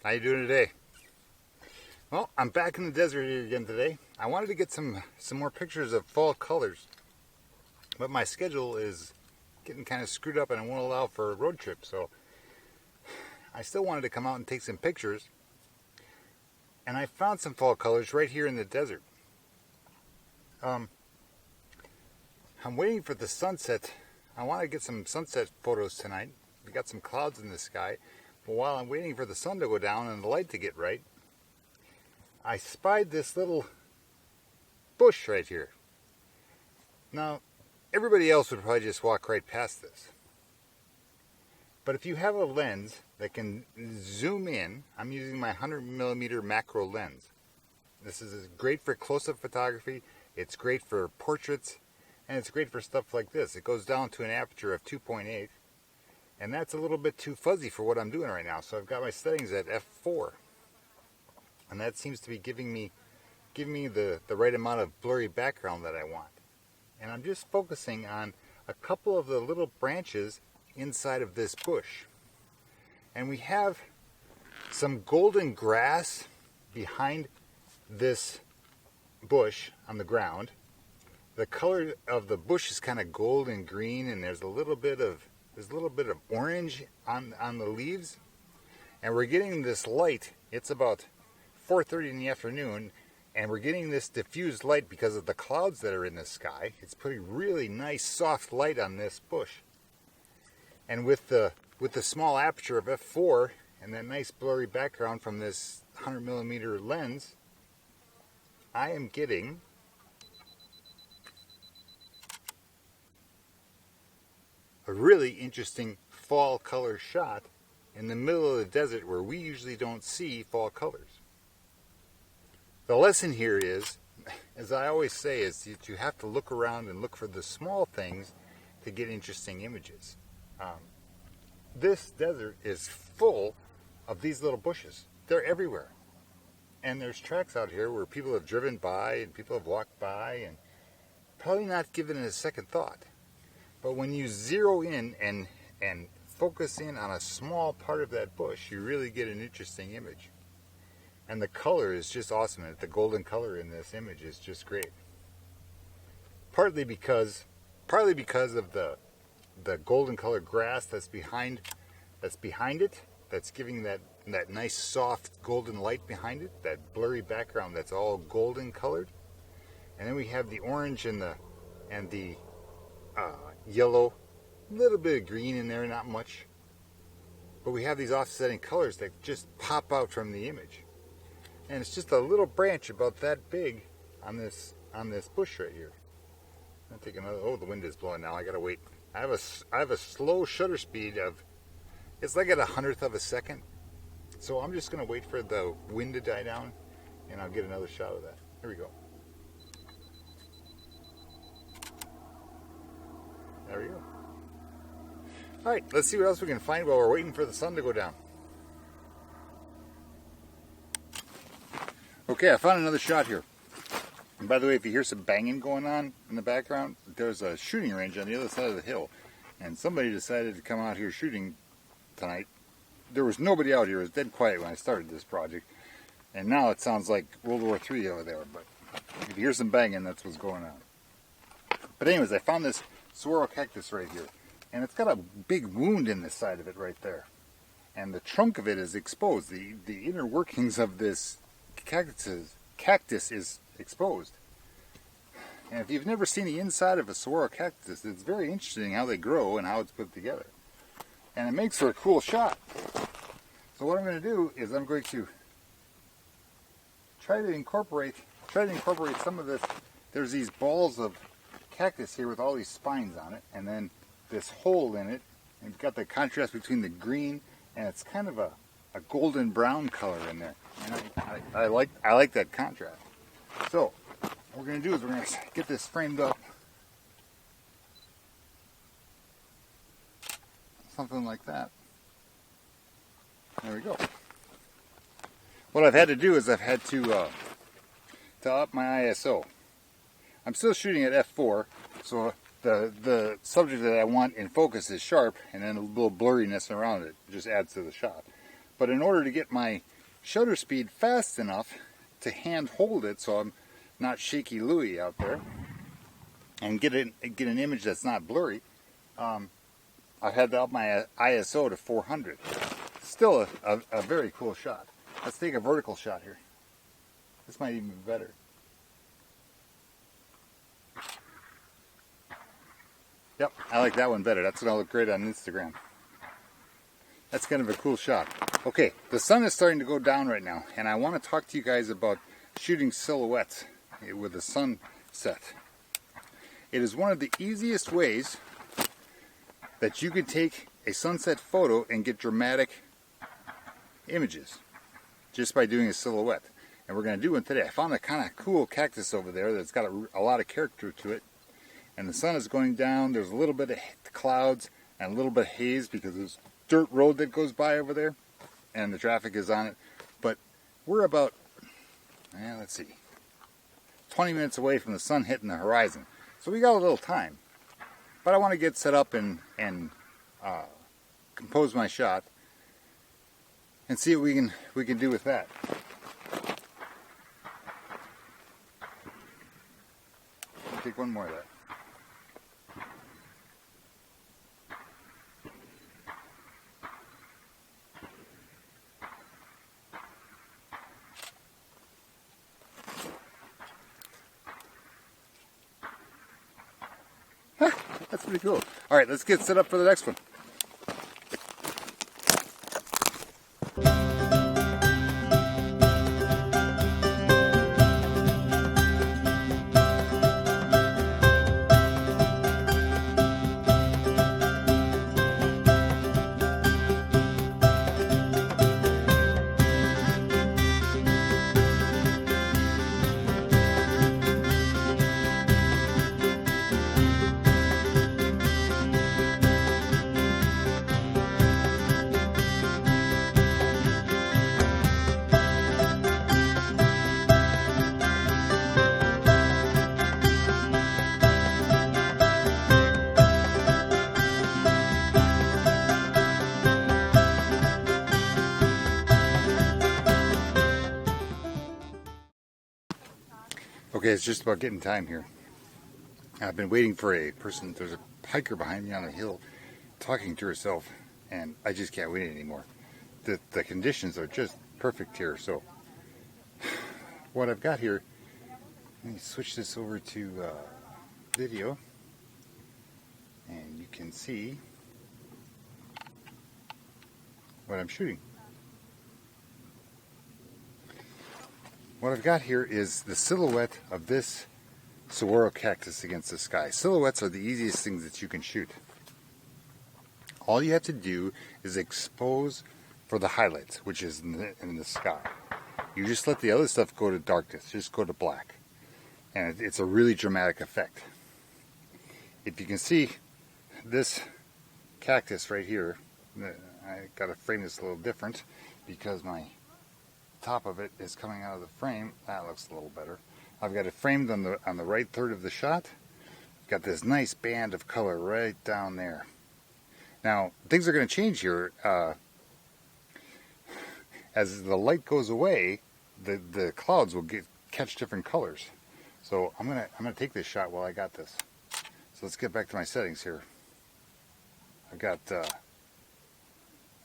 How you doing today? Well, I'm back in the desert again today. I wanted to get some more pictures of fall colors, but my schedule is getting kind of screwed up and it won't allow for a road trip. So I still wanted to come out and take some pictures, and I found some fall colors right here in the desert. I'm waiting for the sunset. I want to get some sunset photos tonight. We got some clouds in the sky, but while I'm waiting for the sun to go down and the light to get right, I spied this little bush right here. Now, everybody else would probably just walk right past this. But if you have a lens that can zoom in, I'm using my 100mm macro lens. This is great for close-up photography, it's great for portraits, and it's great for stuff like this. It goes down to an aperture of 2.8, and that's a little bit too fuzzy for what I'm doing right now, so I've got my settings at f4. And that seems to be giving me the right amount of blurry background that I want. And I'm just focusing on a couple of the little branches inside of this bush. And we have some golden grass behind this bush on the ground. The color of the bush is kind of gold and green, and there's a little bit of orange on the leaves. And we're getting this light. It's about 4:30 in the afternoon, and we're getting this diffused light because of the clouds that are in the sky. It's putting really nice soft light on this bush. And with the small aperture of f4 and that nice blurry background from this 100mm lens, I am getting a really interesting fall color shot in the middle of the desert where we usually don't see fall colors. The lesson here is, as I always say, is that you have to look around and look for the small things to get interesting images. This desert is full of these little bushes. They're everywhere. And there's tracks out here where people have driven by and people have walked by and probably not given it a second thought. But when you zero in and focus in on a small part of that bush, you really get an interesting image. And the color is just awesome. The golden color in this image is just great. Partly because of the golden colored grass that's behind it, that's giving that nice soft golden light behind it, that blurry background that's all golden colored. And then we have the orange and the yellow, a little bit of green in there, not much. But we have these offsetting colors that just pop out from the image. And it's just a little branch about that big on this bush right here. I'll take another. Oh, the wind is blowing now. I gotta wait. I have a slow shutter speed of, it's like at 100th of a second. So I'm just gonna wait for the wind to die down, and I'll get another shot of that. Here we go. There we go. All right, let's see what else we can find while we're waiting for the sun to go down. Okay, I found another shot here. And by the way, if you hear some banging going on in the background, there's a shooting range on the other side of the hill. And somebody decided to come out here shooting tonight. There was nobody out here. It was dead quiet when I started this project. And now it sounds like World War III over there. But if you hear some banging, that's what's going on. But anyways, I found this saguaro cactus right here. And it's got a big wound in the side of it right there. And the trunk of it is exposed. The inner workings of this cactus is exposed. And if you've never seen the inside of a saguaro cactus, it's very interesting how they grow and how it's put together. And it makes for a cool shot. So what I'm going to do is I'm going to try to incorporate some of this. There's these balls of cactus here with all these spines on it, and then this hole in it, and it's got the contrast between the green, and it's kind of a golden brown color in there. And I like that contrast. So what we're going to do is we're going to get this framed up. Something like that. There we go. What I've had to do is I've had to up my ISO. I'm still shooting at f4, so the subject that I want in focus is sharp, and then a little blurriness around it just adds to the shot. But in order to get my shutter speed fast enough to hand hold it so I'm not shaky Louie out there and get an image that's not blurry, I've had to up my ISO to 400. Still a very cool shot. Let's take a vertical shot here. This might even be better. Yep, I like that one better. That's going to look great on Instagram. That's kind of a cool shot. Okay, the sun is starting to go down right now, and I want to talk to you guys about shooting silhouettes with the sunset. It is one of the easiest ways that you can take a sunset photo and get dramatic images just by doing a silhouette. And we're going to do one today. I found a kind of cool cactus over there that's got a lot of character to it. And the sun is going down. There's a little bit of clouds and a little bit of haze because there's dirt road that goes by over there and the traffic is on it. But we're about, let's see, 20 minutes away from the sun hitting the horizon. So we got a little time. But I want to get set up and compose my shot and see what we can do with that. Take one more of that. That's pretty cool. All right, let's get set up for the next one. Okay, it's just about getting time here. I've been waiting for a person. There's a hiker behind me on a hill talking to herself, and I just can't wait anymore. The conditions are just perfect here. So what I've got here, let me switch this over to video, and you can see what I'm shooting. What I've got here is the silhouette of this saguaro cactus against the sky. Silhouettes are the easiest things that you can shoot. All you have to do is expose for the highlights, which is in the sky. You just let the other stuff go to darkness, just go to black. And it's a really dramatic effect. If you can see this cactus right here, I got to frame this a little different because my top of it is coming out of the frame. That looks a little better. I've got it framed on the right third of the shot. Got this nice band of color right down there. Now things are going to change here as the light goes away. The clouds will catch different colors. So I'm gonna take this shot while I got this. So let's get back to my settings here. I've got what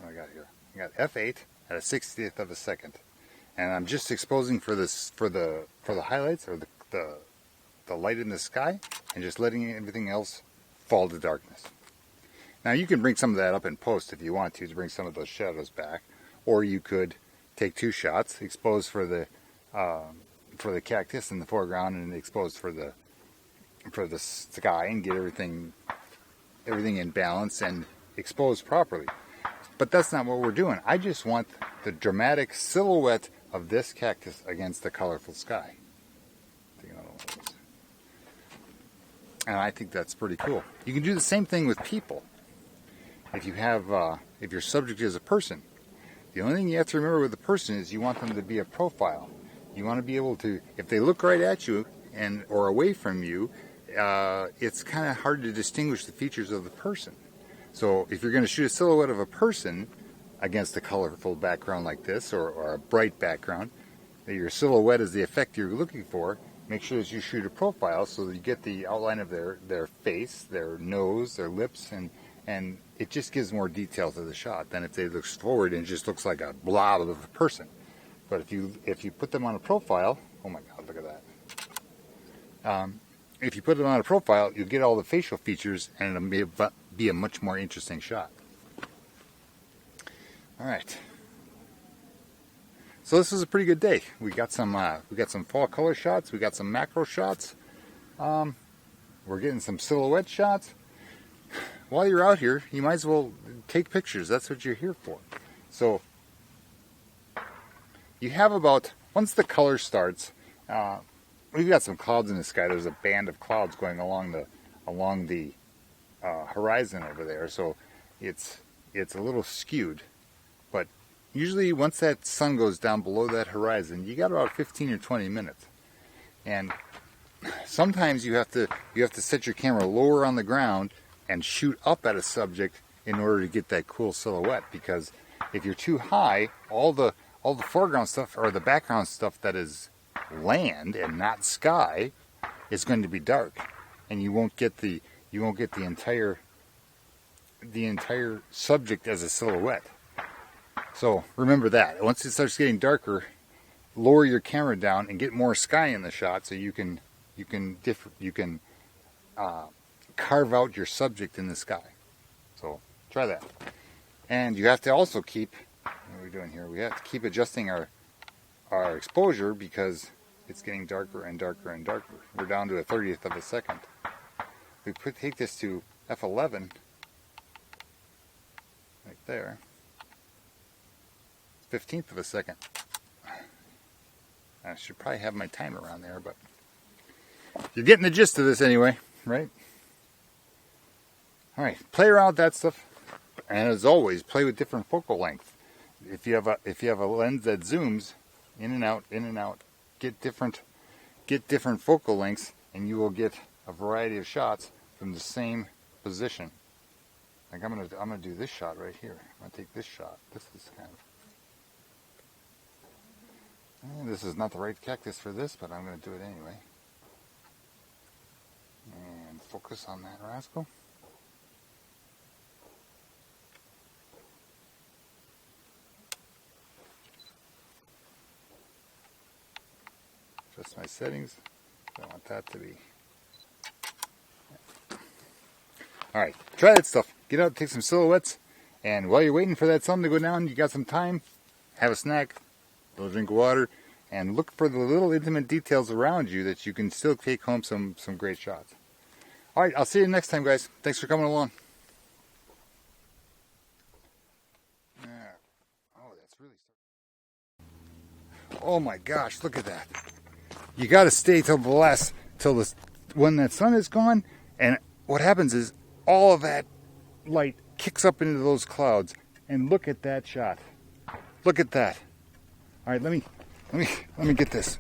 do I got here? I got f8 at a 60th of a second. And I'm just exposing for this for the highlights or the light in the sky, and just letting everything else fall to darkness. Now you can bring some of that up in post if you want to bring some of those shadows back, or you could take two shots, expose for the cactus in the foreground, and expose for the sky, and get everything in balance and expose properly. But that's not what we're doing. I just want the dramatic silhouette of this cactus against the colorful sky. And I think that's pretty cool. You can do the same thing with people. If you have, if your subject is a person, the only thing you have to remember with a person is you want them to be a profile. You want to be able to, if they look right at you or away from you, it's kind of hard to distinguish the features of the person. So if you're going to shoot a silhouette of a person, against a colorful background like this, or a bright background. Your silhouette is the effect you're looking for. Make sure that you shoot a profile so that you get the outline of their face, their nose, their lips, and it just gives more detail to the shot than if they look forward and it just looks like a blob of a person. But if you put them on a profile, oh my God, look at that. If you put them on a profile, you'll get all the facial features, and it'll be a much more interesting shot. All right. So this was a pretty good day. We got some fall color shots. We got some macro shots. We're getting some silhouette shots. While you're out here, you might as well take pictures. That's what you're here for. So you have about, once the color starts, we've got some clouds in the sky. There's a band of clouds going along the horizon over there. So it's a little skewed, but usually once that sun goes down below that horizon, you got about 15 or 20 minutes. And sometimes you have to set your camera lower on the ground and shoot up at a subject in order to get that cool silhouette, because if you're too high, all the foreground stuff or the background stuff that is land and not sky is going to be dark, and you won't get the entire subject as a silhouette. So remember that. Once it starts getting darker, lower your camera down and get more sky in the shot so you can carve out your subject in the sky. So try that. And you have to also keep, what are we doing here? We have to keep adjusting our exposure because it's getting darker and darker and darker. We're down to a 30th of a second. We take this to F11, right there. 15th of a second. I should probably have my timer around there, but you're getting the gist of this anyway, right? All right, play around with that stuff, and as always, play with different focal length. If you have a lens that zooms in and out, get different focal lengths, and you will get a variety of shots from the same position. Like I'm gonna do this shot right here. I'm gonna take this shot. This is kind of. This is not the right cactus for this, but I'm going to do it anyway. And focus on that rascal. Adjust my settings. I want that to be. Alright, try that stuff. Get out, take some silhouettes, and while you're waiting for that sun to go down, you got some time, have a snack. A little drink of water, and look for the little intimate details around you that you can still take home some great shots. All right, I'll see you next time, guys. Thanks for coming along. Oh, that's really. Oh my gosh, look at that! You got to stay till when that sun is gone, and what happens is all of that light kicks up into those clouds, and look at that shot. Look at that. All right, let me get this.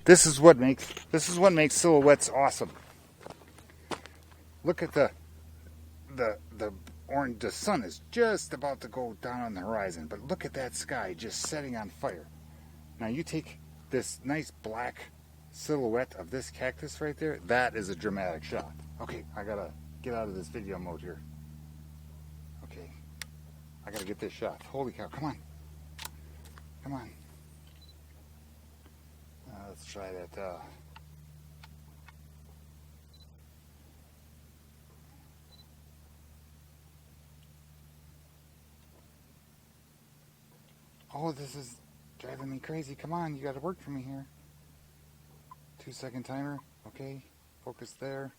This is what makes silhouettes awesome. Look at the orange. The sun is just about to go down on the horizon, but look at that sky just setting on fire. Now you take this nice black silhouette of this cactus right there. That is a dramatic shot. Okay, I gotta get out of this video mode here. Okay, I gotta get this shot. Holy cow! Come on. Come on. Let's try that. Oh, this is driving me crazy. Come on, you got to work for me here. 2-second timer. Okay, focus there.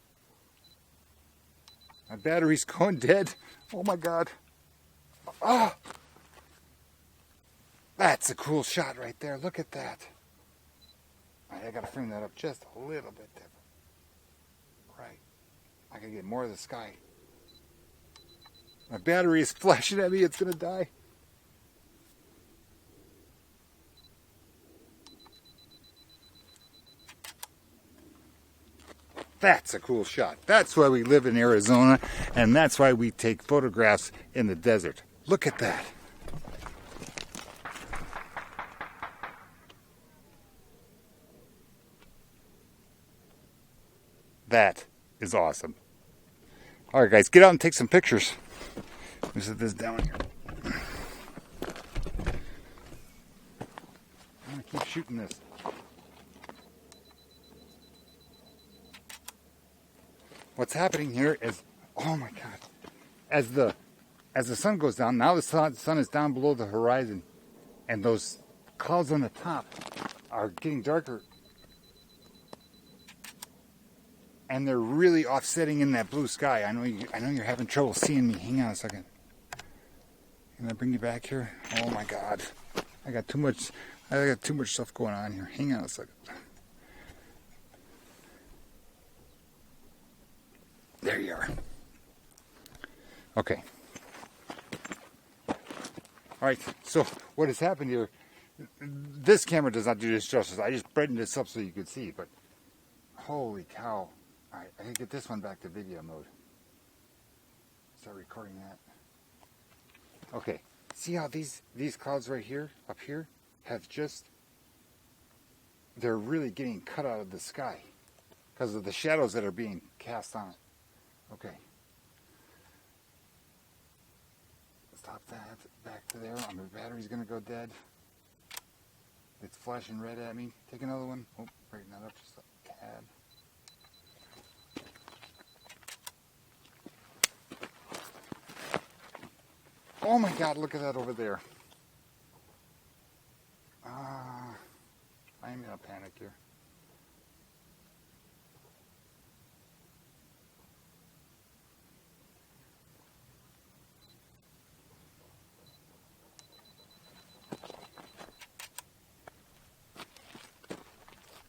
My battery's going dead. Oh my God. Ah! That's a cool shot right there. Look at that. All right, I got to frame that up just a little bit different. Right. I got to get more of the sky. My battery is flashing at me. It's going to die. That's a cool shot. That's why we live in Arizona, and that's why we take photographs in the desert. Look at that. That is awesome. All right, guys, get out and take some pictures. Let me set this down here. I'm gonna keep shooting this. What's happening here is, oh my God, as the sun goes down, now the sun is down below the horizon, and those clouds on the top are getting darker, and they're really offsetting in that blue sky. I know you're having trouble seeing me. Hang on a second. Can I bring you back here? Oh my God, I got too much stuff going on here. Hang on a second. There you are. Okay. All right, so what has happened here, this camera does not do this justice. I just brightened this up so you could see, but holy cow. All right, I can get this one back to video mode. Start recording that. Okay, see how these clouds right here, up here, have just, they're really getting cut out of the sky because of the shadows that are being cast on it. Okay. Stop that. Back to there. My battery's going to go dead. It's flashing red at me. Take another one. Oh, brighten that up just a tad. Oh my God, look at that over there. I'm in a panic here.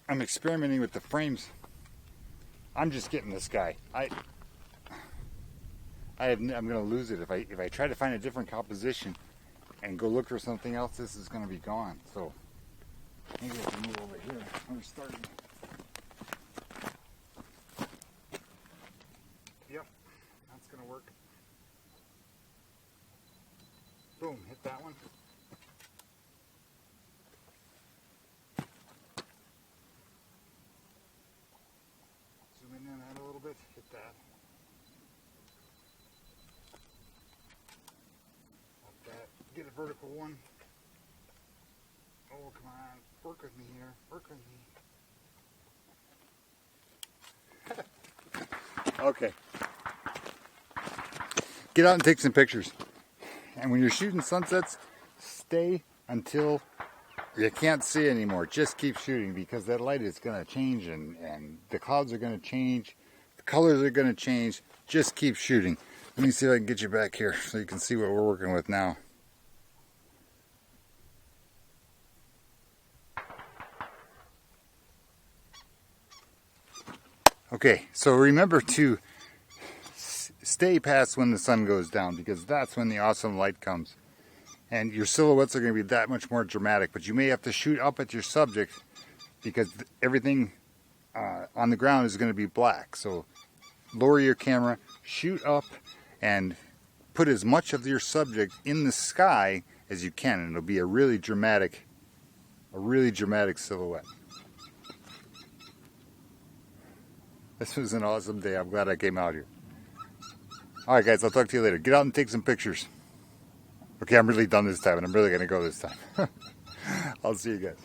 I'm experimenting with the frames. I'm just getting this guy. I'm going to lose it if I try to find a different composition and go look for something else. This is going to be gone. So maybe I can move over here. Let me start. Yep, that's going to work. Boom, hit that one. Zoom in on that a little bit. Hit that. Get a vertical one. Oh, come on. Work with me here. Work with me. Okay. Get out and take some pictures. And when you're shooting sunsets, stay until you can't see anymore. Just keep shooting because that light is going to change and the clouds are going to change. The colors are going to change. Just keep shooting. Let me see if I can get you back here so you can see what we're working with now. Okay, so remember to stay past when the sun goes down because that's when the awesome light comes. And your silhouettes are going to be that much more dramatic, but you may have to shoot up at your subject because everything on the ground is going to be black. So lower your camera, shoot up, and put as much of your subject in the sky as you can, and it'll be a really dramatic silhouette. This was an awesome day. I'm glad I came out here. Alright guys, I'll talk to you later. Get out and take some pictures. Okay, I'm really done this time, and I'm really going to go this time. I'll see you guys.